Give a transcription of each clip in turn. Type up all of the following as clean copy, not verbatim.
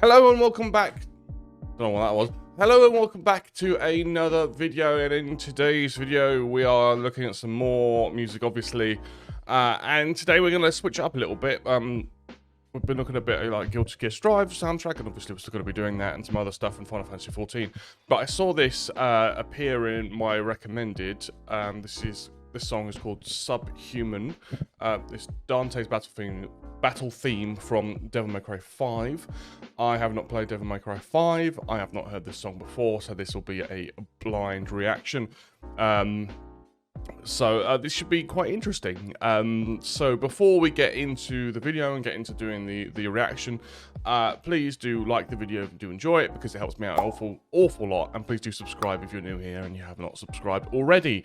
Hello and welcome back. Don't know what that was. Hello and welcome back to another video, and in today's video we are looking at some more music, obviously. And today we're going to switch it up a little bit. We've been looking a bit at, like, Guilty Gear Strive soundtrack, and obviously we're still going to be doing that and some other stuff in Final Fantasy 14. But I saw this appear in my recommended. This song is called Subhuman. It's Dante's battle theme from Devil May Cry 5. I have not played Devil May Cry 5. I have not heard this song before, so this will be a blind reaction. So this should be quite interesting. So before we get into the video and get into doing the reaction, please do like the video if you do enjoy it, because it helps me out an awful lot. And please do subscribe if you're new here and you have not subscribed already,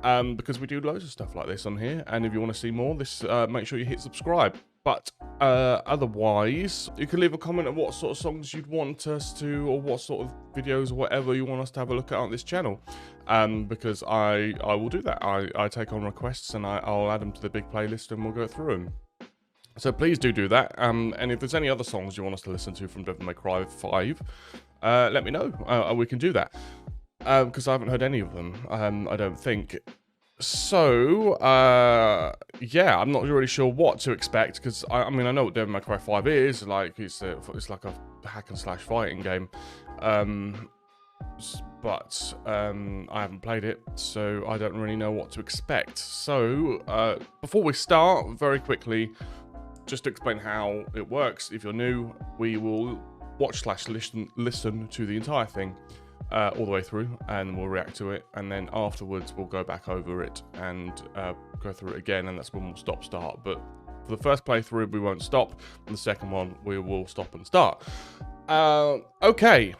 because we do loads of stuff like this on here. And if you want to see more, make sure you hit subscribe. But otherwise, you can leave a comment on what sort of songs you'd want us to, or what sort of videos or whatever you want us to have a look at on this channel. Because I will do that. I take on requests and I'll add them to the big playlist and we'll go through them. So please do that. And if there's any other songs you want us to listen to from Devil May Cry 5, let me know. We can do that. Because I haven't heard any of them, I don't think. So, yeah, I'm not really sure what to expect, because I mean, I know what Devil May Cry 5 is, like, it's like a hack and slash fighting game, but I haven't played it, so I don't really know what to expect. So, before we start, very quickly, just to explain how it works, if you're new, we will watch slash listen to the entire thing, all the way through, and we'll react to it, and then afterwards we'll go back over it and go through it again, and that's when we'll start. But for the first playthrough we won't stop, and the second one we will stop and start. Okay,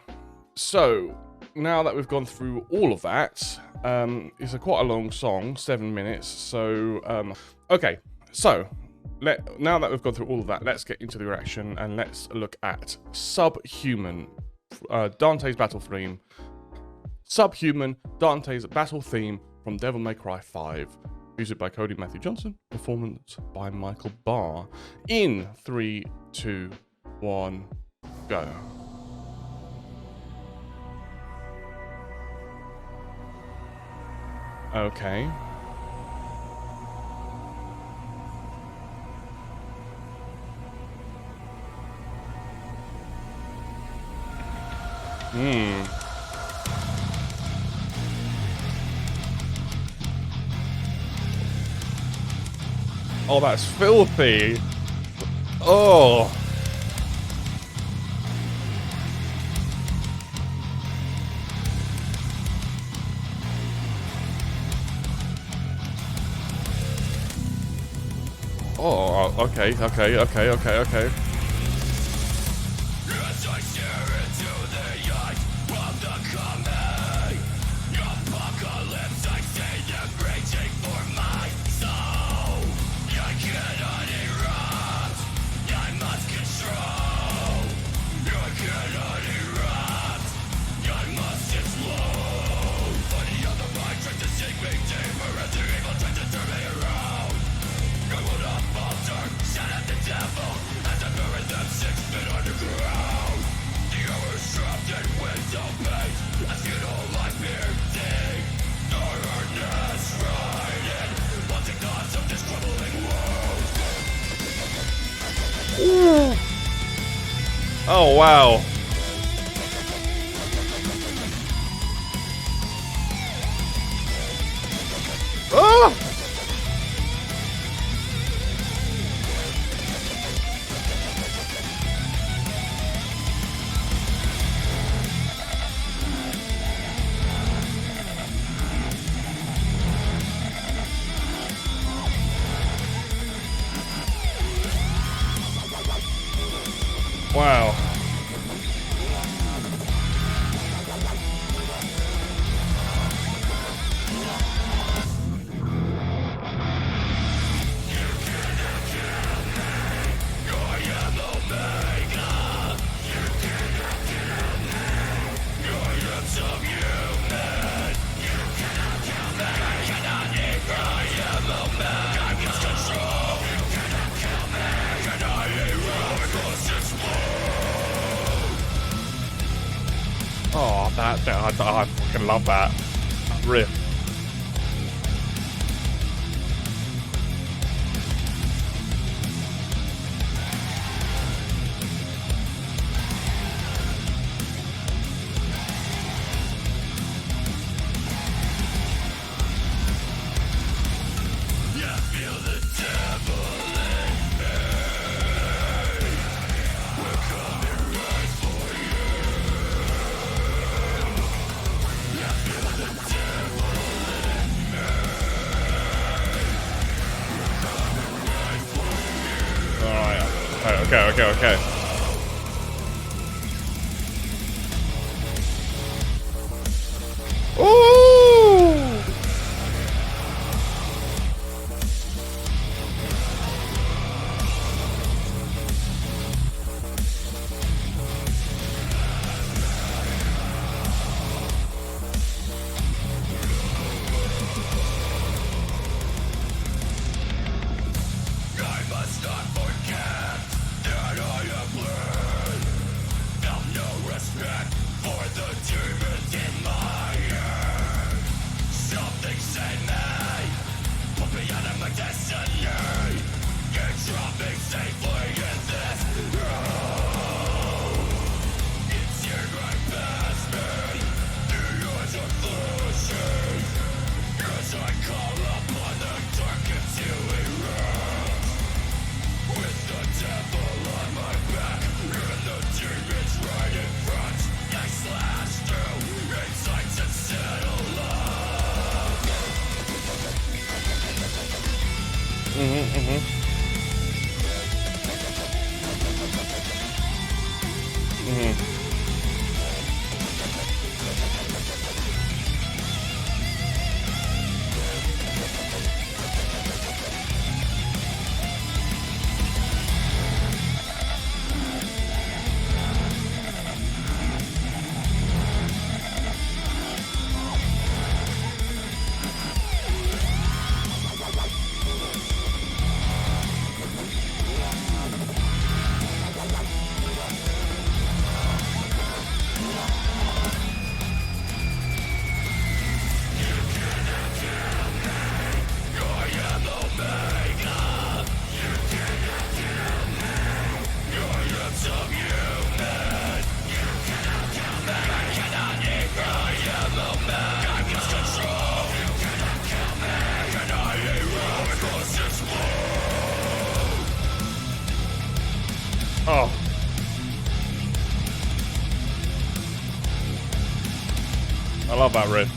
so now that we've gone through all of that, it's quite a long song, 7 minutes, so okay, so now that we've gone through all of that, let's get into the reaction and let's look at Subhuman, Dante's battle theme. Subhuman, Dante's battle theme from Devil May Cry 5. Music by Cody Matthew Johnson. Performance by Michael Barr. In 3, 2, 1, go. Okay. Oh, that's filthy. Oh. Oh, okay. Ooh. Oh, wow. Oh! Wow. I fucking love that riff. Okay. Ooh! Oh. I love that riff.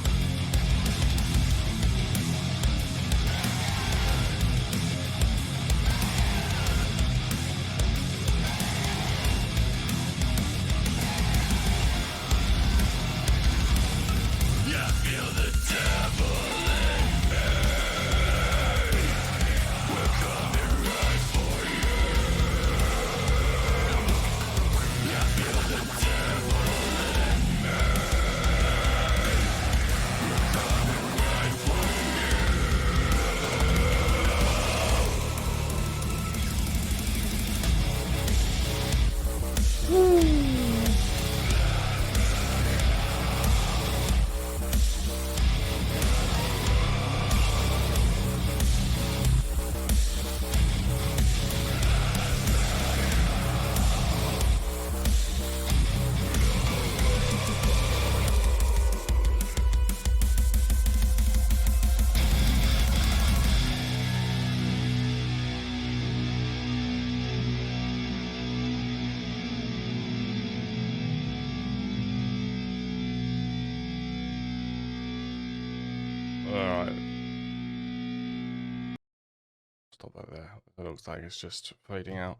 Stop that there. It looks like it's just fading out.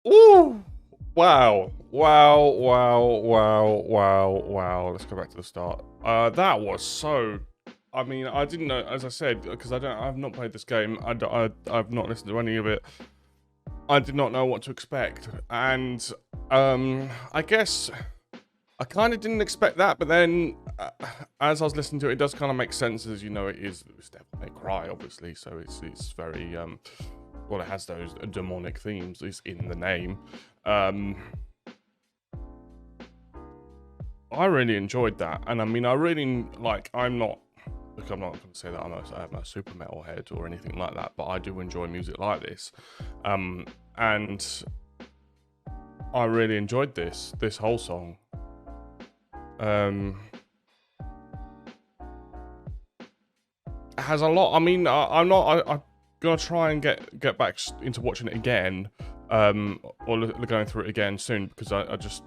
Ooh! Wow. Let's go back to the start. That was so... I mean, I didn't know, as I said, because I've not played this game. I've not listened to any of it. I did not know what to expect. And, I guess... I kind of didn't expect that, but then as I was listening to it, it does kind of make sense, as you know, it's Devil May Cry, obviously, so it's very, well, it has those demonic themes, it's in the name. I really enjoyed that, and I mean, I really like. I'm not. Look, I'm not going to say that I'm a super metalhead or anything like that, but I do enjoy music like this, and I really enjoyed this whole song. It has a lot. I mean, I'm gonna try and get back into watching it again, or going through it again soon, because I just,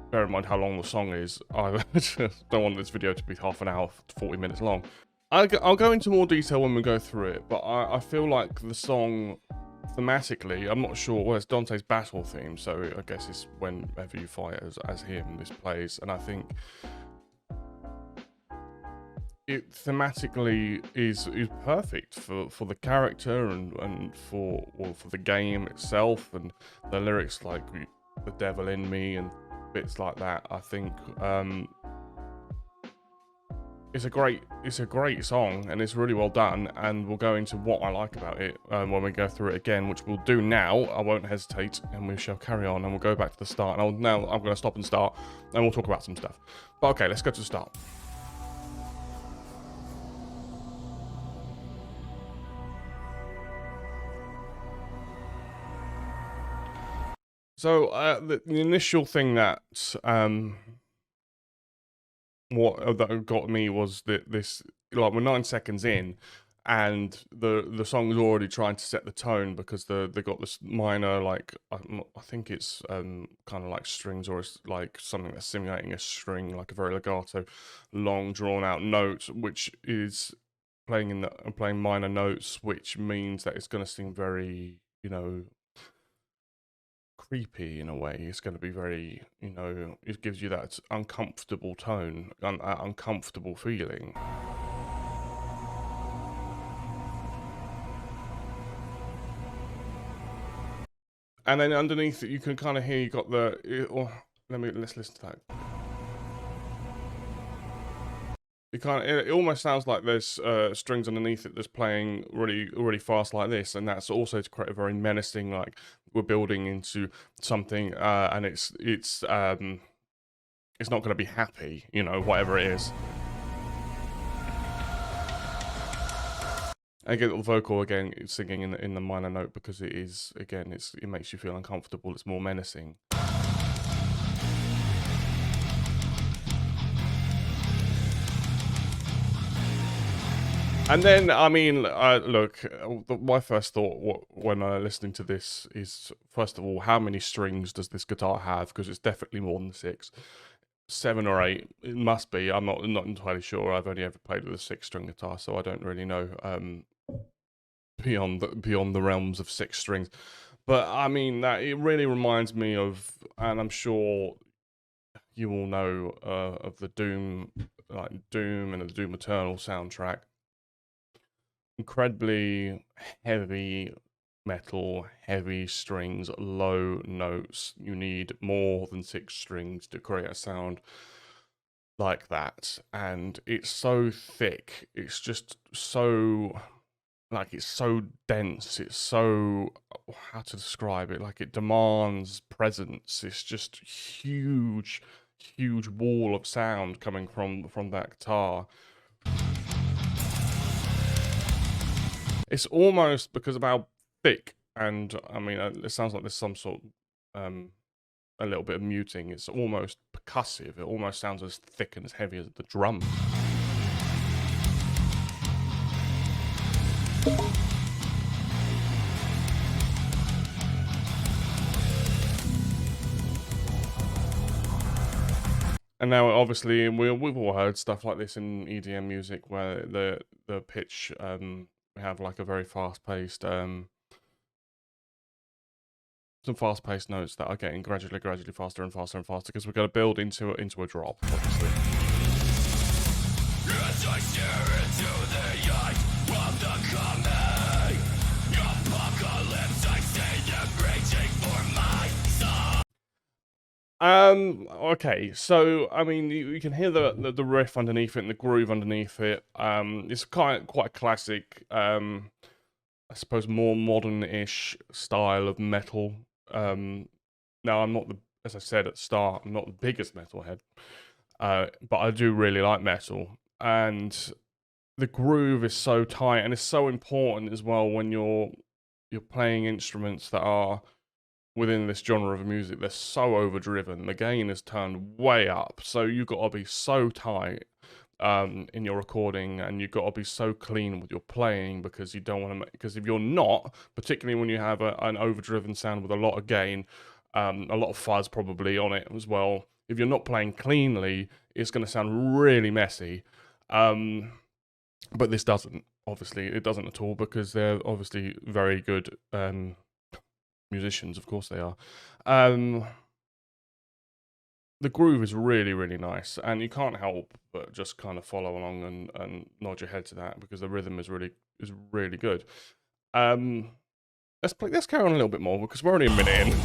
bear in mind how long the song is. I just don't want this video to be half an hour, 40 minutes long. I'll go into more detail when we go through it, but I feel like the song, thematically, I'm not sure. Well, it's Dante's battle theme, so I guess it's whenever you fight as him, this plays, and I think it thematically is perfect for the character and for the game itself, and the lyrics like "the devil in me" and bits like that. I think it's a great song, and it's really well done, and we'll go into what I like about it when we go through it again, which we'll do now. I won't hesitate, and we shall carry on, and we'll go back to the start. And I'm going to stop and start, and we'll talk about some stuff. But okay, let's go to the start. So the initial thing that that got me was that this, like, we're 9 seconds in, and the song's already trying to set the tone, because they got this minor, like, I think it's kind of like strings, or it's like something that's simulating a string, like a very legato, long drawn out note, which is playing minor notes, which means that it's going to seem very, creepy in a way. It's going to be very, it gives you that uncomfortable tone, uncomfortable feeling. And then underneath it, you can kind of hear you got let's listen to that. It almost sounds like there's strings underneath it that's playing really fast like this, and that's also to create a very menacing, like we're building into something, and it's not going to be happy, whatever it is. I get the vocal again, singing in the minor note, because it is, again, it makes you feel uncomfortable. It's more menacing. And then, I mean, look, my first thought when listening to this is, first of all, how many strings does this guitar have? Because it's definitely more than 6. 7 or 8, it must be. I'm not entirely sure. I've only ever played with a 6-string guitar, so I don't really know beyond the realms of 6 strings. But I mean, that it really reminds me of, and I'm sure you all know of the Doom and the Doom Eternal soundtrack. Incredibly heavy metal, heavy strings, low notes. You need more than 6 strings to create a sound like that, and it's so thick. It's just so, like, it's so dense. It's so, how to describe it? Like, it demands presence. It's just huge wall of sound coming from that guitar. It's almost, because of how thick, and I mean, it sounds like there's some sort of, a little bit of muting. It's almost percussive. It almost sounds as thick and as heavy as the drum. And now, obviously, we've all heard stuff like this in EDM music, where the pitch, we have like a very fast-paced, some fast-paced notes that are getting gradually faster and faster and faster, because we're going to build into a drop, obviously. As I stare into the eyes of the coming apocalypse, I see them reaching for my soul. Okay, so I mean, you can hear the riff underneath it and the groove underneath it. It's quite a classic, I suppose, more modern-ish style of metal. Now, I'm not as I said at the start, I'm not the biggest metalhead. but I do really like metal, and the groove is so tight, and it's so important as well when you're playing instruments that are within this genre of music. They're so overdriven. The gain is turned way up, so you've got to be so tight in your recording, and you've got to be so clean with your playing, because you don't want to. Because if you're not, particularly when you have an overdriven sound with a lot of gain, a lot of fuzz probably on it as well. If you're not playing cleanly, it's going to sound really messy. But this doesn't. Obviously, it doesn't at all, because they're obviously very good musicians. Of course they are. The groove is really, really nice, and you can't help but just kind of follow along and nod your head to that, because the rhythm is really good. Let's carry on a little bit more, because we're only a minute in.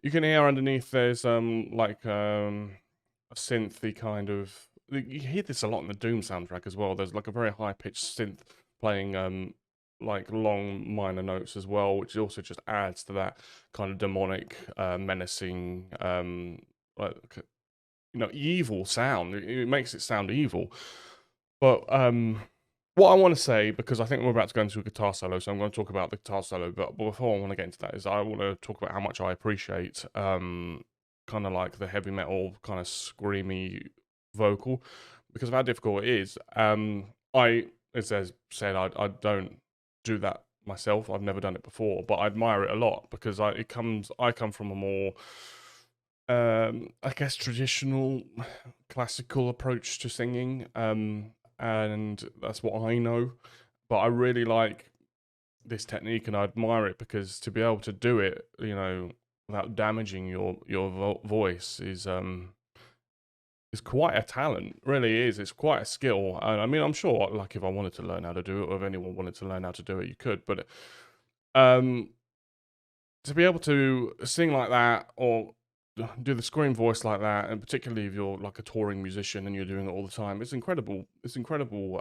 You can hear underneath there's like a synthy kind of. You hear this a lot in the Doom soundtrack as well. There's like a very high pitched synth playing like long minor notes as well, which also just adds to that kind of demonic, menacing, like evil sound. It makes it sound evil. But what I want to say, because I think we're about to go into a guitar solo, so I'm going to talk about the guitar solo, but before I want to get into that, is I want to talk about how much I appreciate kind of like the heavy metal kind of screamy vocal, because of how difficult it is. As I said, I don't do that myself. I've never done it before, but I admire it a lot, because I come from a more I guess traditional classical approach to singing, and that's what I know. But I really like this technique, and I admire it, because to be able to do it, without damaging your voice is quite a talent. Really is. It's quite a skill. And I mean, I'm sure, like, if I wanted to learn how to do it, or if anyone wanted to learn how to do it, you could. But to be able to sing like that, or do the scream voice like that, and particularly if you're like a touring musician and you're doing it all the time, it's incredible. It's incredible.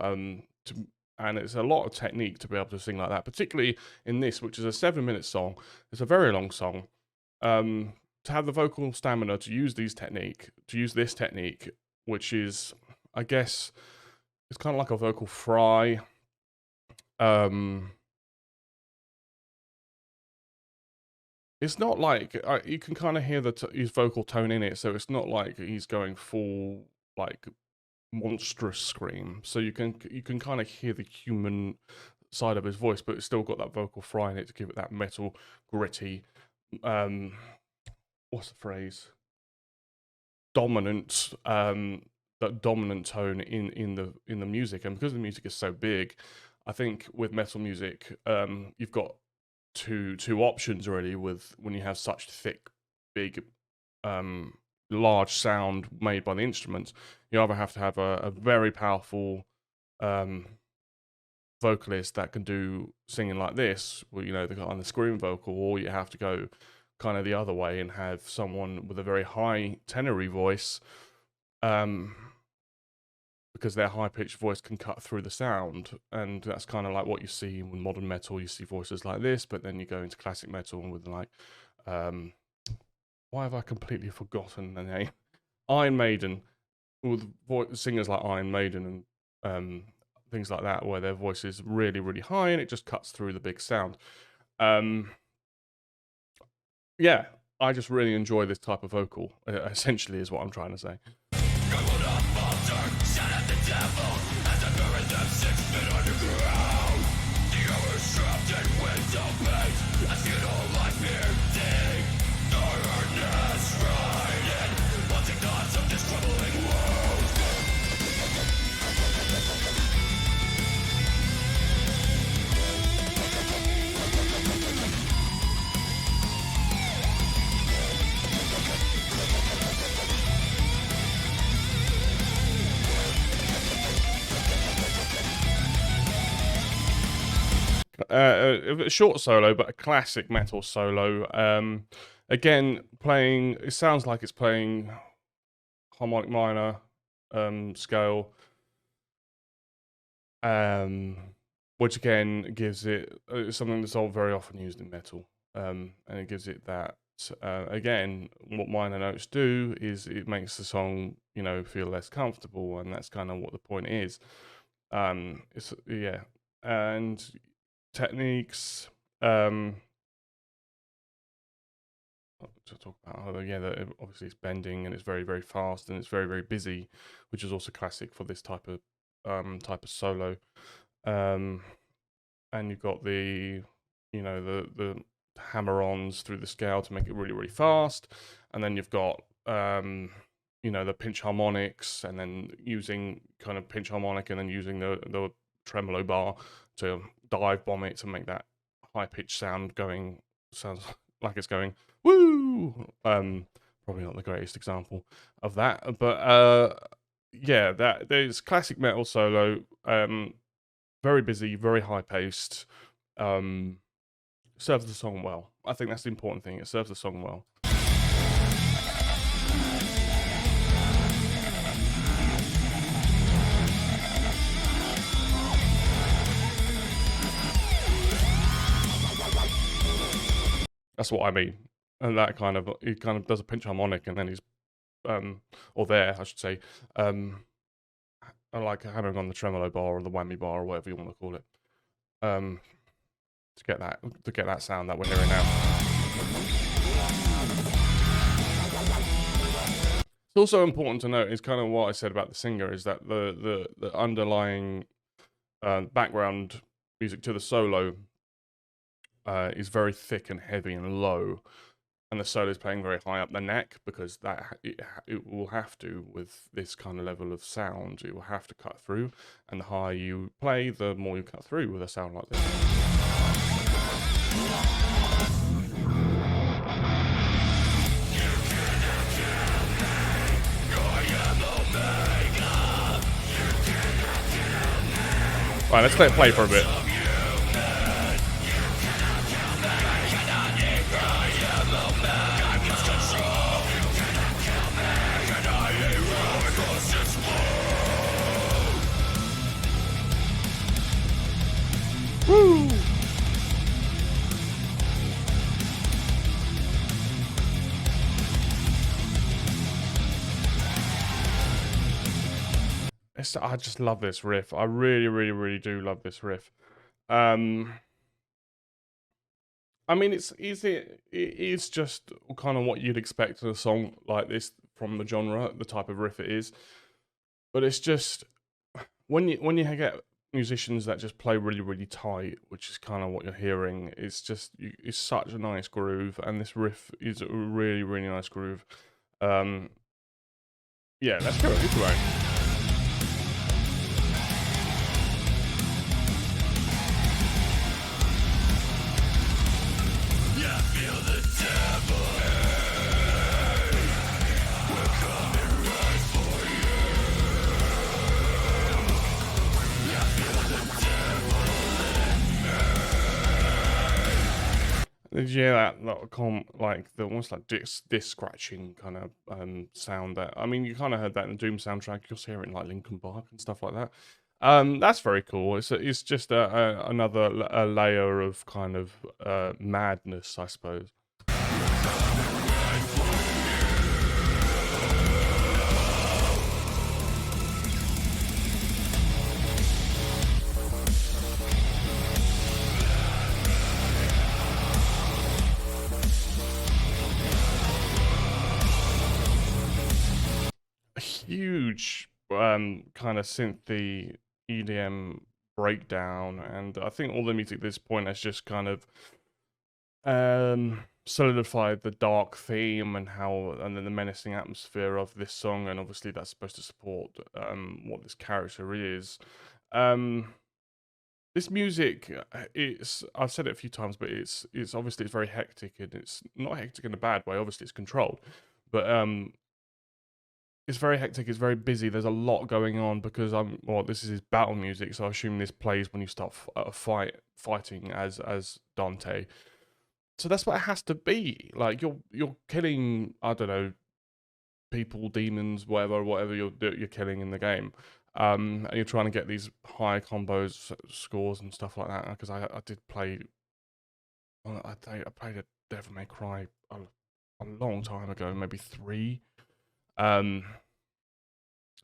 And it's a lot of technique to be able to sing like that, particularly in this, which is a 7-minute song. It's a very long song. To have the vocal stamina to use this technique, which is, I guess, it's kind of like a vocal fry. It's not like you can kind of hear his vocal tone in it, so it's not like he's going full like monstrous scream. So you can kind of hear the human side of his voice, but it's still got that vocal fry in it to give it that metal, gritty. What's the phrase? Dominant. That dominant tone in the music, and because the music is so big, I think with metal music, you've got two options really. With when you have such thick, big, large sound made by the instruments, you either have to have a very powerful vocalist that can do singing like this, the kind of scream vocal, or you have to go kind of the other way and have someone with a very high tenory voice, because their high-pitched voice can cut through the sound. And that's kind of like what you see with modern metal. You see voices like this, but then you go into classic metal and with like, why have I completely forgotten the name? Iron Maiden, with singers like Iron Maiden and things like that, where their voice is really, really high and it just cuts through the big sound. Yeah, I just really enjoy this type of vocal, essentially, is what I'm trying to say. A short solo, but a classic metal solo. Again, it sounds like it's playing harmonic minor, scale, which again gives it something that's all very often used in metal, and it gives it that. Again, what minor notes do is it makes the song, you know, feel less comfortable, and that's kind of what the point is. It's yeah, and techniques. To talk about, yeah, that obviously it's bending and it's very very fast and it's very very busy, which is also classic for this type of solo. Um, and you've got the, you know, the hammer-ons through the scale to make it really really fast, and then you've got you know, the pinch harmonics, and then using kind of pinch harmonic and then using the tremolo bar to dive bomb it to make that high pitched sound going, sounds like it's going woo. Probably not the greatest example of that, but yeah, that there's classic metal solo. Very busy, very high paced. Serves the song well. I think that's the important thing. It serves the song well. That's what I mean. And that kind of, he kind of does a pinch harmonic, and then he's, or there, I should say, I like hammering on the tremolo bar or the whammy bar or whatever you want to call it, to get that sound that we're hearing now. It's also important to note is kind of what I said about the singer is that the underlying background music to the solo is very thick and heavy and low, and the solo is playing very high up the neck because that it will have to, with this kind of level of sound, it will have to cut through, and the higher you play, the more you cut through with a sound like this. Right, let's let it play for a bit. Woo! I just love this riff. I really, really, really do love this riff. I mean, it is just kind of what you'd expect in a song like this from the genre, the type of riff it is. But it's just when you get musicians that just play really really tight, which is kind of what you're hearing, it's just it's such a nice groove, and this riff is a really really nice groove. Yeah, let's go this way. Did you hear that like the almost like disc scratching kind of sound that, I mean, you kind of heard that in the Doom soundtrack. You'll hear it in like Linkin Park and stuff like that. That's very cool. It's just another layer of kind of madness, I suppose. Huge kind of synthy EDM breakdown, and I think all the music at this point has just kind of solidified the dark theme and then the menacing atmosphere of this song, and obviously that's supposed to support what this character is. This music, I've said it a few times, but it's obviously it's very hectic, and it's not hectic in a bad way. Obviously it's controlled, but it's very hectic, it's very busy, there's a lot going on because this is his battle music, so I assume this plays when you start fighting as Dante. So that's what it has to be. Like you're killing, I don't know, people, demons, whatever you're killing in the game. And you're trying to get these high combos, scores, and stuff like that. Because I did play, I played a Devil May Cry a long time ago, maybe 3.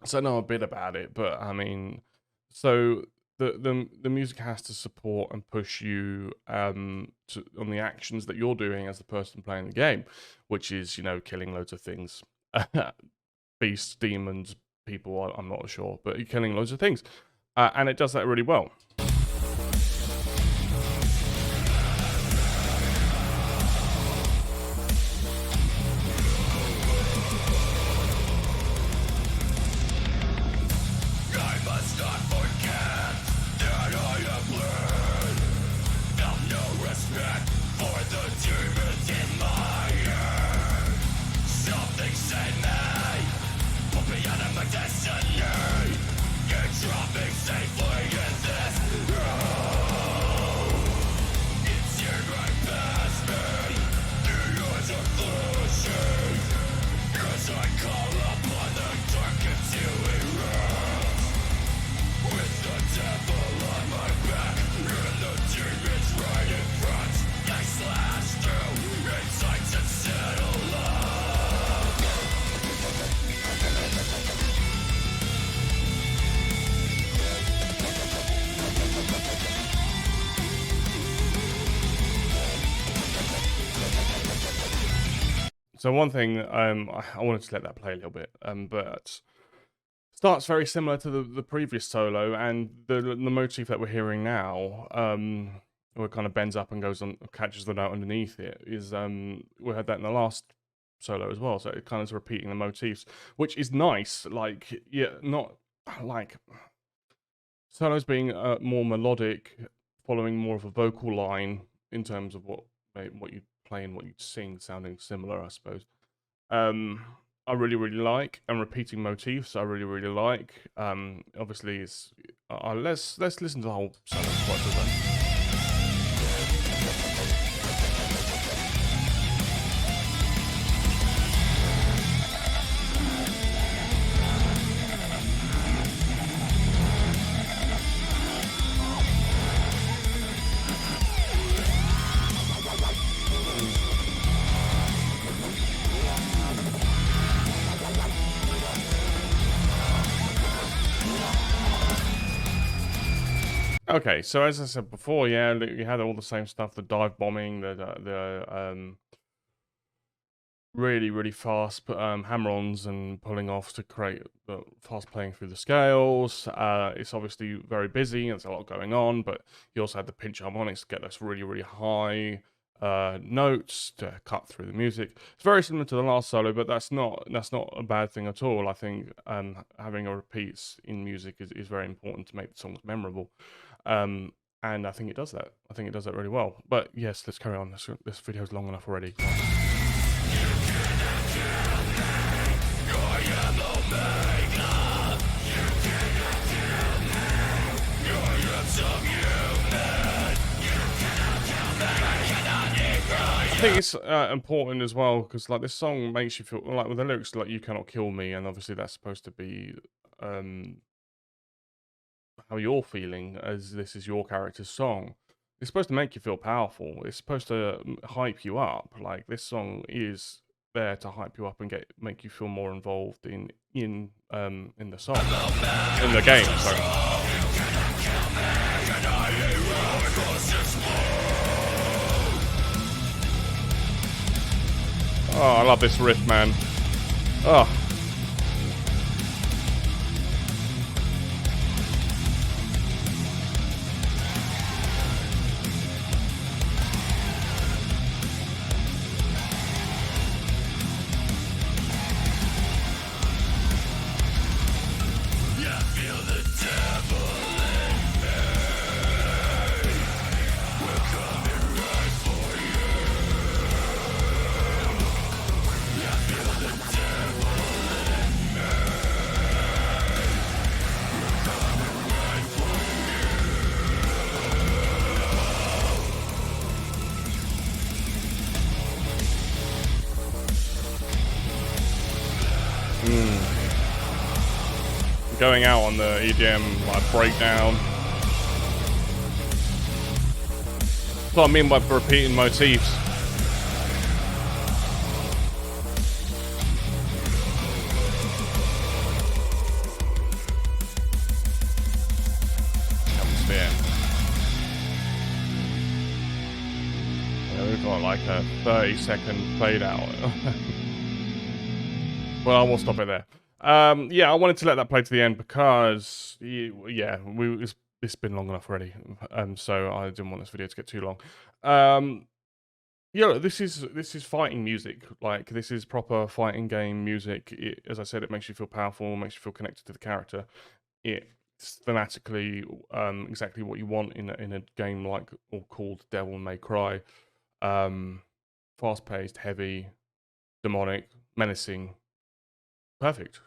So I know a bit about it, but I mean, so the music has to support and push you on the actions that you're doing as the person playing the game, which is, you know, killing loads of things, beasts, demons, people. I'm not sure, but you're killing loads of things, and it does that really well. So one thing, I wanted to let that play a little bit, but starts very similar to the previous solo, and the motif that we're hearing now, where it kind of bends up and goes on, catches the note underneath it, is we had that in the last solo as well. So it kind of is repeating the motifs, which is nice. Like, yeah, not like solos being more melodic, following more of a vocal line in terms of what you play and what you sing, sounding similar, I suppose. I really like, and repeating motifs I really like. Obviously, it's let's listen to the whole song. Quite good. Okay, so as I said before, yeah, you had all the same stuff: the dive bombing, the really fast hammer-ons and pulling offs to create the fast playing through the scales. It's obviously very busy. There's a lot going on, but you also had the pinch harmonics to get those really high notes to cut through the music. It's very similar to the last solo, but that's not a bad thing at all. I think having a repeats in music is very important to make the songs memorable. And I think it does that. I think it does that really well. But yes, let's carry on. This video's long enough already. I think it's important as well, because like this song makes you feel like, with the lyrics like "you cannot kill me," and obviously that's supposed to be how you're feeling, as this is your character's song. It's supposed to make you feel powerful. It's supposed to hype you up. Like, this song is there to hype you up and make you feel more involved in the song, in the game. Sorry. Oh, I love this riff, man. Oh. going out on the EDM like breakdown. That's what I mean by repeating motifs. We've got like a 30-second fade out. Well, I will stop it there. Yeah, I wanted to let that play to the end because, yeah, it's been long enough already. So I didn't want this video to get too long. Yeah, this is fighting music. Like, this is proper fighting game music. As I said, it makes you feel powerful, makes you feel connected to the character. It's thematically exactly what you want in a game like or called Devil May Cry. Fast-paced, heavy, demonic, menacing. Perfect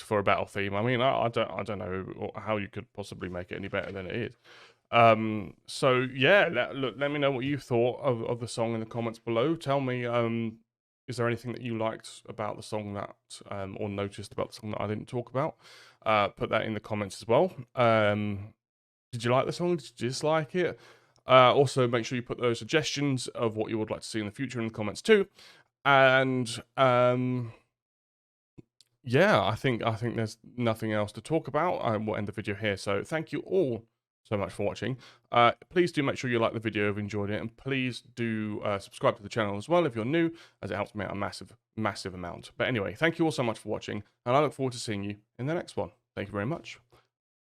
for a battle theme. I mean, I don't know how you could possibly make it any better than it is. So yeah, let me know what you thought of the song in the comments below. Tell me, is there anything that you liked about the song that, or noticed about the song that I didn't talk about? Put that in the comments as well. Did you like the song? Did you dislike it? Also, make sure you put those suggestions of what you would like to see in the future in the comments too. And yeah, I think there's nothing else to talk about. I will end the video here. So thank you all so much for watching. Please do make sure you like the video if you enjoyed it, and please do subscribe to the channel as well if you're new, as it helps me out a massive amount. But anyway, thank you all so much for watching, and I look forward to seeing you in the next one. Thank you very much.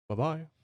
Bye bye.